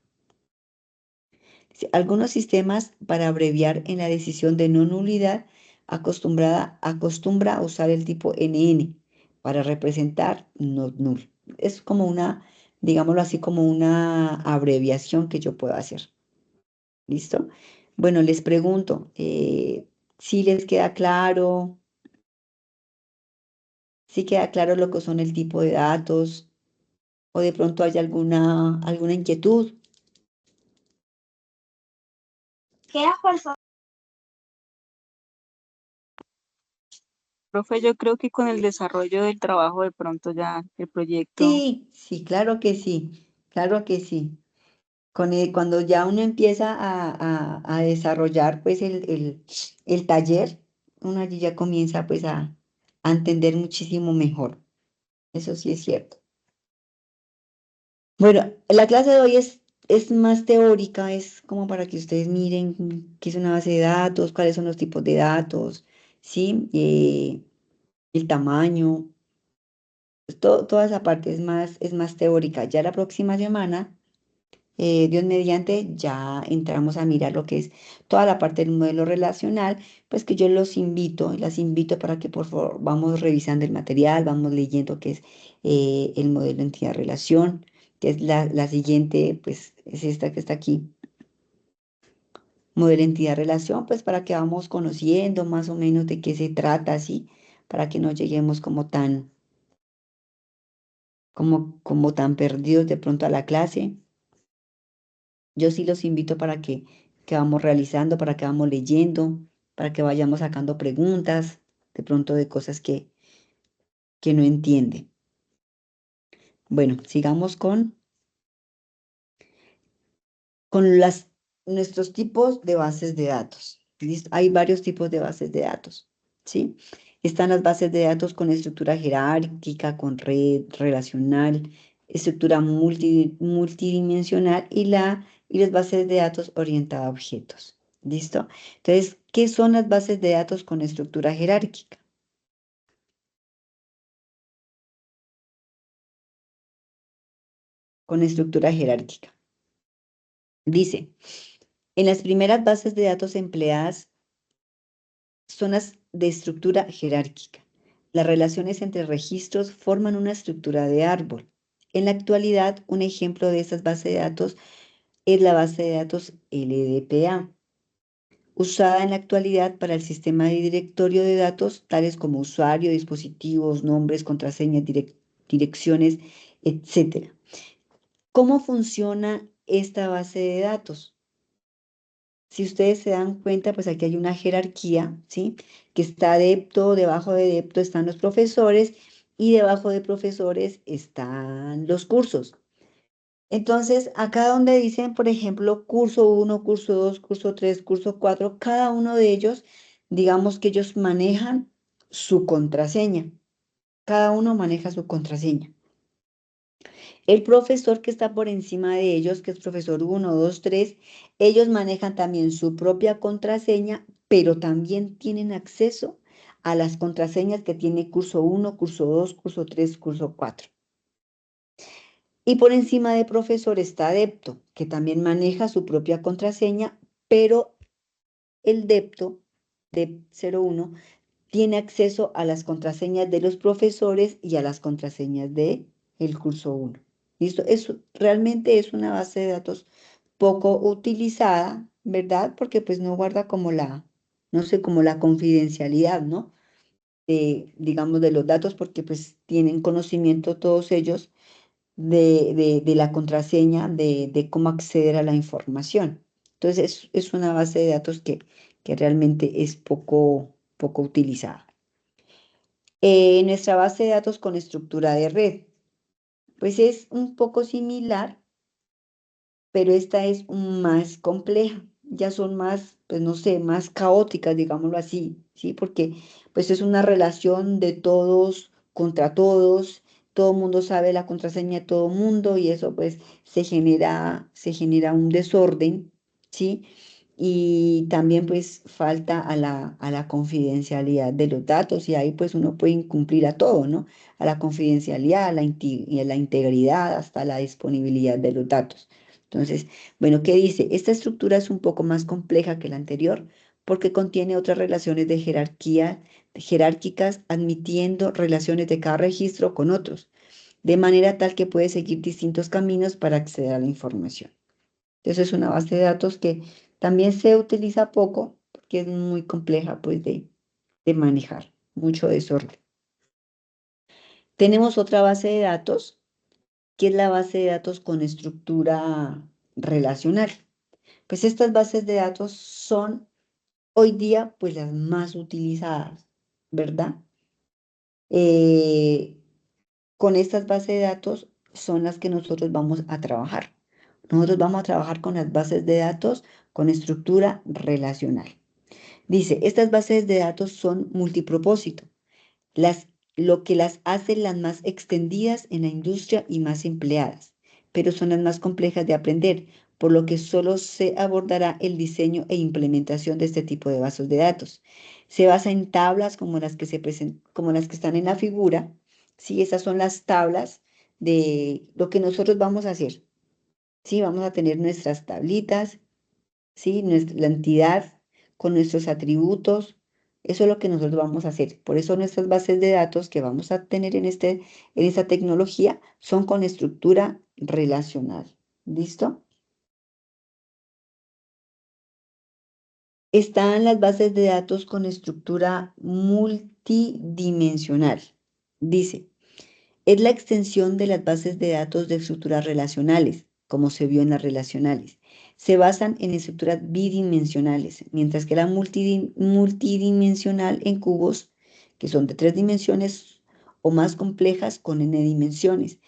S1: Algunos sistemas para abreviar en la decisión de no nulidad acostumbra a usar el tipo NN para representar not null. Es como digámoslo así, como una abreviación que yo puedo hacer. ¿Listo? Bueno, les pregunto, si les queda claro, si queda claro lo que son el tipo de datos o de pronto hay alguna inquietud.
S2: Profe, yo creo que con el desarrollo del trabajo de pronto ya el proyecto.
S1: Sí, sí, claro que sí, claro que sí. Cuando ya uno empieza a desarrollar pues el taller, uno allí ya comienza pues a entender muchísimo mejor. Eso sí es cierto. Bueno, la clase de hoy es más teórica, es como para que ustedes miren qué es una base de datos, cuáles son los tipos de datos, ¿sí? El tamaño, pues, toda esa parte es más teórica. Ya la próxima semana Dios mediante, ya entramos a mirar lo que es toda la parte del modelo relacional, pues que yo los invito, las invito para que por favor vamos revisando el material, vamos leyendo qué es el modelo entidad-relación, que es la siguiente, pues es esta que está aquí, modelo entidad-relación, pues para que vamos conociendo más o menos de qué se trata, así, para que no lleguemos como tan perdidos de pronto a la clase. Yo sí los invito para que vamos realizando, para que vamos leyendo, para que vayamos sacando preguntas, de pronto de cosas que no entienden. Bueno, sigamos con nuestros tipos de bases de datos. ¿Listo? Hay varios tipos de bases de datos, ¿sí? Están las bases de datos con estructura jerárquica, con red relacional, estructura multidimensional y las bases de datos orientadas a objetos. ¿Listo? Entonces, ¿qué son las bases de datos con estructura jerárquica? Con estructura jerárquica. Dice, en las primeras bases de datos empleadas zonas de estructura jerárquica. Las relaciones entre registros forman una estructura de árbol. En la actualidad, un ejemplo de esas bases de datos es la base de datos LDPA, usada en la actualidad para el sistema de directorio de datos, tales como usuario, dispositivos, nombres, contraseñas, direcciones, etc. ¿Cómo funciona esta base de datos? Si ustedes se dan cuenta, pues aquí hay una jerarquía, ¿sí? Que está adepto, debajo de adepto están los profesores y debajo de profesores están los cursos. Entonces, acá donde dicen, por ejemplo, curso uno, curso 2, curso 3, curso 4, cada uno de ellos, digamos que ellos manejan su contraseña. Cada uno maneja su contraseña. El profesor que está por encima de ellos, que es profesor uno, 2, 3, ellos manejan también su propia contraseña, pero también tienen acceso a las contraseñas que tiene curso uno, curso 2, curso 3, curso 4. Y por encima de profesor está adepto, que también maneja su propia contraseña, pero el depto de 01 tiene acceso a las contraseñas de los profesores y a las contraseñas de el curso uno. ¿Listo? Eso realmente es una base de datos poco utilizada, ¿verdad? Porque pues no guarda como no sé, como la confidencialidad, ¿no? Digamos, de los datos, porque pues tienen conocimiento todos ellos de la contraseña, de cómo acceder a la información. Entonces es una base de datos que realmente es poco utilizada. Nuestra base de datos con estructura de red, pues es un poco similar, pero esta es más compleja, ya son más, pues no sé, más caóticas, digámoslo así, ¿sí? Porque pues es una relación de todos contra todos, todo el mundo sabe la contraseña de todo el mundo y eso pues se genera un desorden, ¿sí? Y también pues falta a la confidencialidad de los datos y ahí pues uno puede incumplir a todo, ¿no? A la confidencialidad, a la integridad, hasta la disponibilidad de los datos. Entonces, bueno, ¿qué dice? Esta estructura es un poco más compleja que la anterior porque contiene otras relaciones de jerarquía, jerárquicas, admitiendo relaciones de cada registro con otros, de manera tal que puede seguir distintos caminos para acceder a la información. Entonces, es una base de datos que también se utiliza poco porque es muy compleja pues de manejar, mucho desorden. Tenemos otra base de datos que es la base de datos con estructura relacional. Pues estas bases de datos son hoy día pues las más utilizadas, ¿verdad? Eh, con estas bases de datos son las que nosotros vamos a trabajar. Nosotros vamos a trabajar con las bases de datos con estructura relacional. Dice, estas bases de datos son multipropósito, lo que las hace las más extendidas en la industria y más empleadas, pero son las más complejas de aprender, por lo que solo se abordará el diseño e implementación de este tipo de bases de datos. Se basa en tablas como las que están en la figura. Sí, esas son las tablas de lo que nosotros vamos a hacer. ¿sí? Vamos a tener nuestras tablitas, ¿sí? La entidad con nuestros atributos. Eso es lo que nosotros vamos a hacer. Por eso nuestras bases de datos que vamos a tener en esta tecnología son con estructura relacional. ¿Listo? Están las bases de datos con estructura multidimensional. Dice, es la extensión de las bases de datos de estructuras relacionales, como se vio en las relacionales. Se basan en estructuras bidimensionales, mientras que la multidimensional en cubos, que son de 3 dimensiones o más complejas con n dimensiones.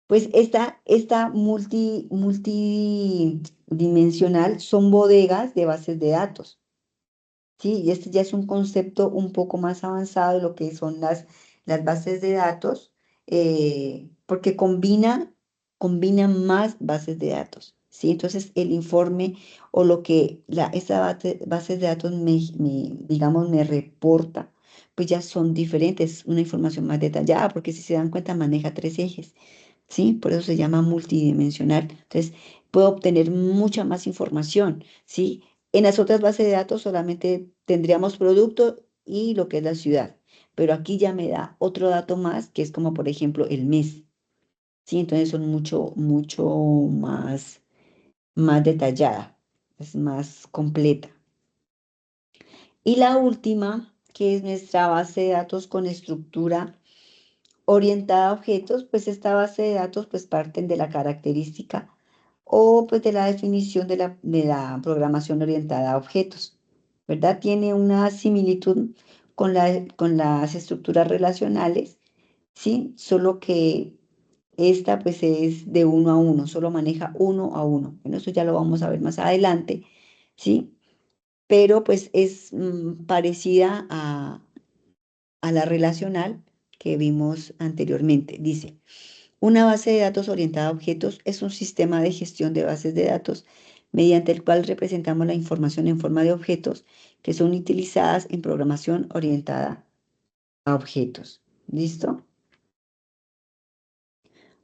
S1: Pues esta multidimensional son bodegas de bases de datos. Sí, y este ya es un concepto un poco más avanzado de lo que son las bases de datos, porque combina más bases de datos. ¿Sí? Entonces, el informe o lo que esta base de datos digamos, me reporta, pues ya son diferentes, una información más detallada, porque si se dan cuenta, maneja 3 ejes. ¿Sí? Por eso se llama multidimensional. Entonces, puedo obtener mucha más información, ¿sí? En las otras bases de datos solamente tendríamos producto y lo que es la ciudad, pero aquí ya me da otro dato más, que es como por ejemplo el mes, ¿sí? Entonces son mucho más detallada, es más completa. Y la última, que es nuestra base de datos con estructura orientada a objetos, pues esta base de datos pues parten de la característica o pues de la definición de la programación orientada a objetos, ¿verdad? Tiene una similitud con las estructuras relacionales, ¿sí? Solo que esta pues es de uno a uno, solo maneja uno a uno. Bueno, eso ya lo vamos a ver más adelante, ¿sí? Pero pues es parecida a la relacional que vimos anteriormente. Dice, una base de datos orientada a objetos es un sistema de gestión de bases de datos mediante el cual representamos la información en forma de objetos que son utilizadas en programación orientada a objetos. ¿Listo?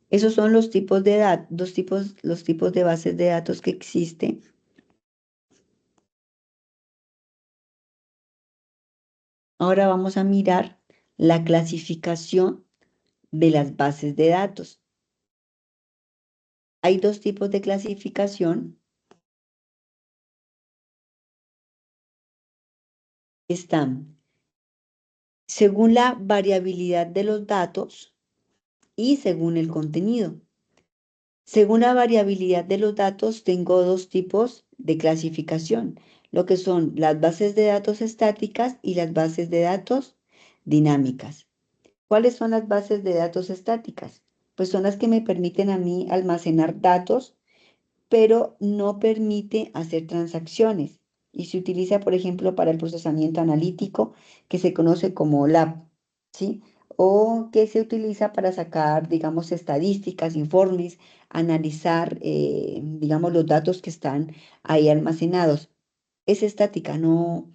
S1: Esos son los tipos de los tipos de bases de datos que existen. Ahora vamos a mirar la clasificación de las bases de datos. Hay 2 tipos de clasificación. Están según la variabilidad de los datos y según el contenido. Según la variabilidad de los datos, tengo 2 tipos de clasificación, lo que son las bases de datos estáticas y las bases de datos dinámicas. ¿Cuáles son las bases de datos estáticas? Pues son las que me permiten a mí almacenar datos pero no permite hacer transacciones y se utiliza, por ejemplo, para el procesamiento analítico, que se conoce como lab, ¿sí? O que se utiliza para sacar, digamos, estadísticas, informes, analizar, digamos, los datos que están ahí almacenados. Es estática, no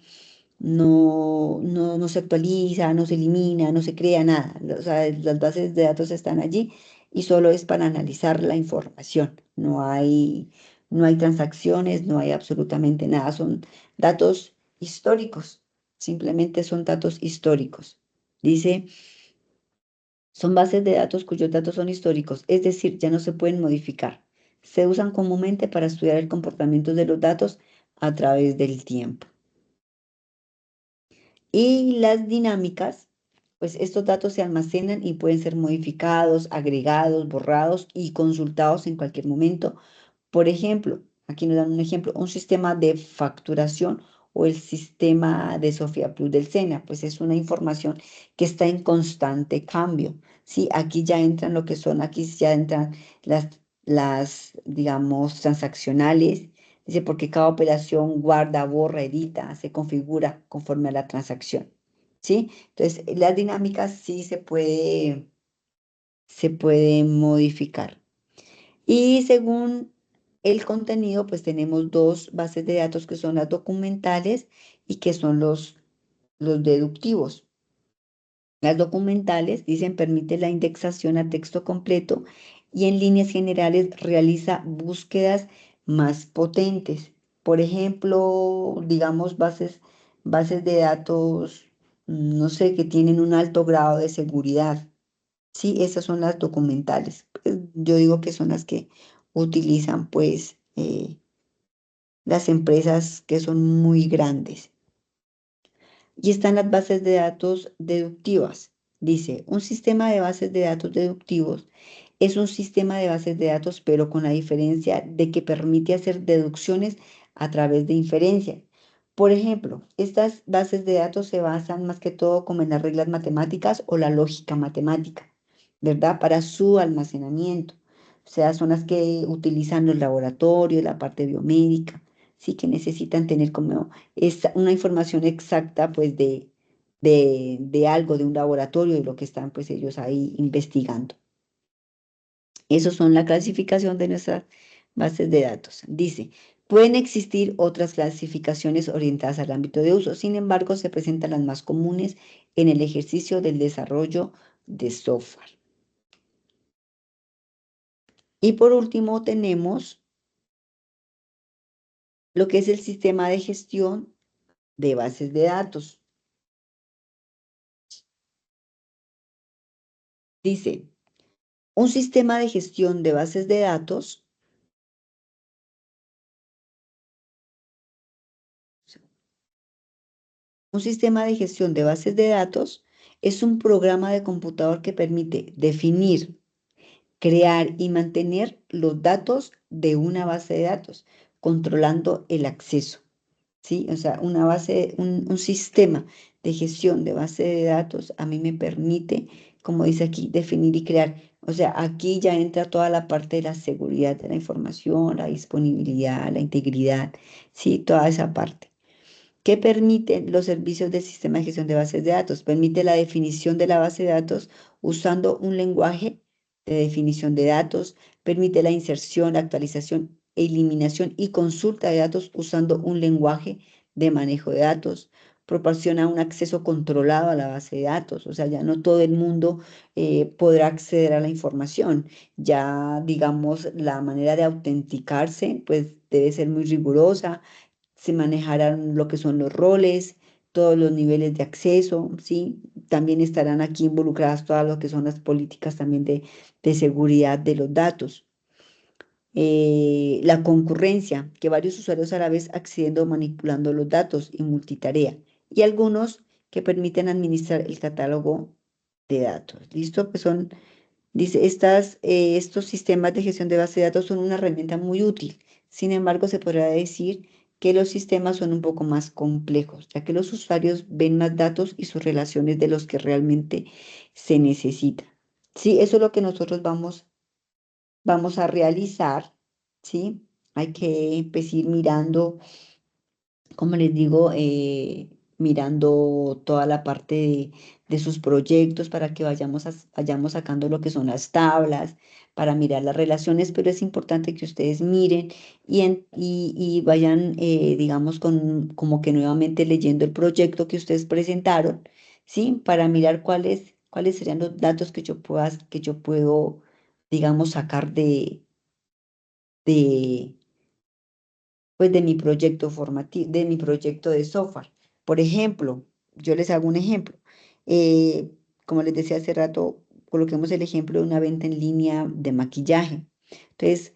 S1: se actualiza, no se elimina, no se crea nada. O sea, las bases de datos están allí y solo es para analizar la información. No hay transacciones, no hay absolutamente nada. Son datos históricos, simplemente son datos históricos. Dice, son bases de datos cuyos datos son históricos, es decir, ya no se pueden modificar. Se usan comúnmente para estudiar el comportamiento de los datos a través del tiempo. Y las dinámicas, pues estos datos se almacenan y pueden ser modificados, agregados, borrados y consultados en cualquier momento. Por ejemplo, aquí nos dan un ejemplo, un sistema de facturación o el sistema de Sofía Plus del SENA, pues es una información que está en constante cambio. Sí, aquí ya entran lo que son, aquí ya entran digamos, transaccionales. Dice, porque cada operación guarda, borra, edita, se configura conforme a la transacción. ¿Sí? Entonces, las dinámicas sí se puede modificar. Y según el contenido, pues tenemos 2 bases de datos que son las documentales y que son los deductivos. Las documentales, dicen, permite la indexación a texto completo y en líneas generales realiza búsquedas más potentes. Por ejemplo, digamos bases de datos, no sé, que tienen un alto grado de seguridad. Sí, esas son las documentales. Pues, yo digo que son las que utilizan pues las empresas que son muy grandes. Y están las bases de datos deductivas. Dice, un sistema de bases de datos deductivos es un sistema de bases de datos, pero con la diferencia de que permite hacer deducciones a través de inferencia. Por ejemplo, estas bases de datos se basan más que todo como en las reglas matemáticas o la lógica matemática, ¿verdad? Para su almacenamiento. O sea, son las que utilizan los laboratorios, la parte biomédica, sí que necesitan tener como es una información exacta pues de algo, de un laboratorio, de lo que están pues ellos ahí investigando. Esos son la clasificación de nuestras bases de datos. Dice, pueden existir otras clasificaciones orientadas al ámbito de uso, sin embargo, se presentan las más comunes en el ejercicio del desarrollo de software. Y por último tenemos lo que es el sistema de gestión de bases de datos. Dice, un sistema de gestión de bases de datos Un sistema de gestión de bases de datos es un programa de computador que permite definir, crear y mantener los datos de una base de datos, controlando el acceso. ¿Sí? O sea, un sistema de gestión de base de datos a mí me permite, como dice aquí, definir y crear. O sea, aquí ya entra toda la parte de la seguridad de la información, la disponibilidad, la integridad, sí, toda esa parte. ¿Qué permiten los servicios del sistema de gestión de bases de datos? Permite la definición de la base de datos usando un lenguaje de definición de datos, permite la inserción, actualización, eliminación y consulta de datos usando un lenguaje de manejo de datos, proporciona un acceso controlado a la base de datos, o sea, ya no todo el mundo podrá acceder a la información, ya digamos la manera de autenticarse pues debe ser muy rigurosa, se manejarán lo que son los roles, todos los niveles de acceso, ¿sí? También estarán aquí involucradas todas lo que son las políticas también de seguridad de los datos. La concurrencia, que varios usuarios a la vez accediendo o manipulando los datos y multitarea. Y algunos que permiten administrar el catálogo de datos. ¿Listo? Pues son Dice, estos sistemas de gestión de base de datos son una herramienta muy útil. Sin embargo, se podrá decir que los sistemas son un poco más complejos, ya que los usuarios ven más datos y sus relaciones de los que realmente se necesitan. Sí, eso es lo que nosotros vamos a realizar, ¿sí? Hay que pues, ir mirando como les digo, mirando toda la parte de sus proyectos para que vayamos sacando lo que son las tablas, para mirar las relaciones, pero es importante que ustedes miren y vayan, digamos, como que nuevamente leyendo el proyecto que ustedes presentaron, ¿sí? Para mirar cuáles serían los datos que yo puedo, digamos, sacar de pues de mi proyecto formativo, de mi proyecto de software. Por ejemplo, yo les hago un ejemplo. Eh, Como les decía hace rato, coloquemos el ejemplo de una venta en línea de maquillaje. Entonces,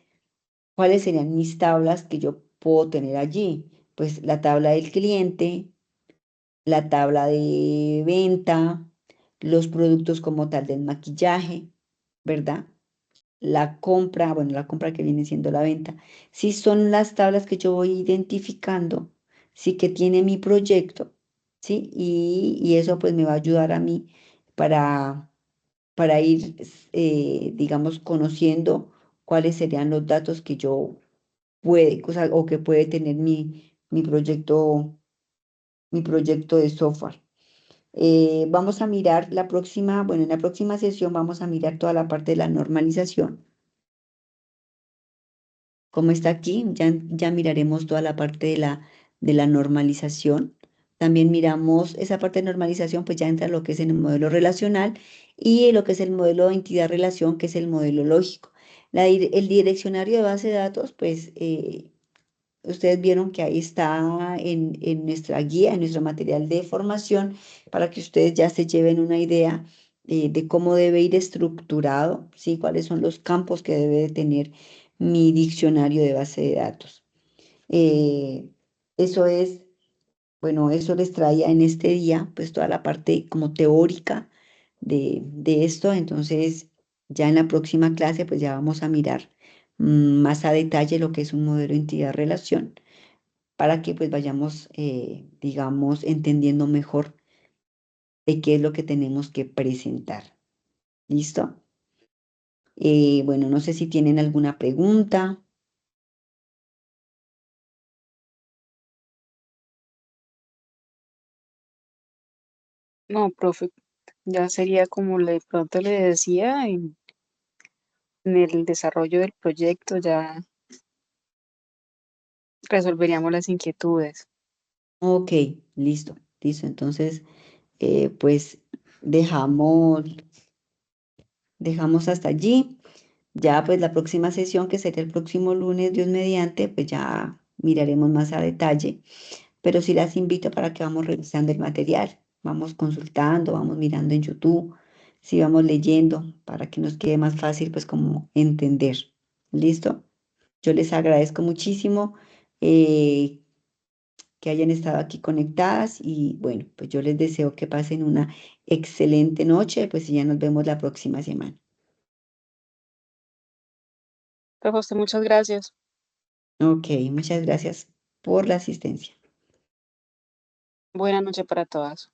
S1: ¿cuáles serían mis tablas que yo puedo tener allí? Pues la tabla del cliente, la tabla de venta, los productos como tal del maquillaje, ¿verdad? La compra, bueno, la compra que viene siendo la venta, sí son las tablas que yo voy identificando, sí que tiene mi proyecto, sí, y eso pues me va a ayudar a mí para, para ir, digamos, conociendo cuáles serían los datos que yo puede, o que puede tener mi proyecto de software. Vamos a mirar la próxima, bueno, en la próxima sesión vamos a mirar toda la parte de la normalización como está aquí, ya miraremos toda la parte de la normalización. También miramos esa parte de normalización, pues ya entra lo que es en el modelo relacional y lo que es el modelo de entidad-relación, que es el modelo lógico. El direccionario de base de datos, pues ustedes vieron que ahí está en nuestra guía, en nuestro material de formación, para que ustedes ya se lleven una idea de cómo debe ir estructurado, ¿sí? Cuáles son los campos que debe de tener mi diccionario de base de datos. Eh, Eso es, bueno, eso les traía en este día, pues toda la parte como teórica de esto. Entonces, ya en la próxima clase, pues ya vamos a mirar más a detalle lo que es un modelo de entidad-relación para que pues vayamos, digamos, entendiendo mejor de qué es lo que tenemos que presentar. ¿Listo? Bueno, no sé si tienen alguna pregunta.
S2: No, profe, ya sería como le pronto le decía, en el desarrollo del proyecto ya resolveríamos las inquietudes.
S1: Ok, listo, listo. Entonces, pues dejamos, dejamos hasta allí. Ya pues la próxima sesión, que sería el próximo lunes, Dios mediante, pues ya miraremos más a detalle. Pero sí las invito para que vamos revisando el material, vamos consultando, vamos mirando en YouTube, sí vamos leyendo para que nos quede más fácil pues como entender. ¿Listo? Yo les agradezco muchísimo eh, que hayan estado aquí conectadas y bueno, pues yo les deseo que pasen una excelente noche, pues y ya nos vemos la próxima semana.
S2: Profe, a usted muchas gracias.
S1: Ok, muchas gracias por la asistencia.
S2: Buena noche para todas.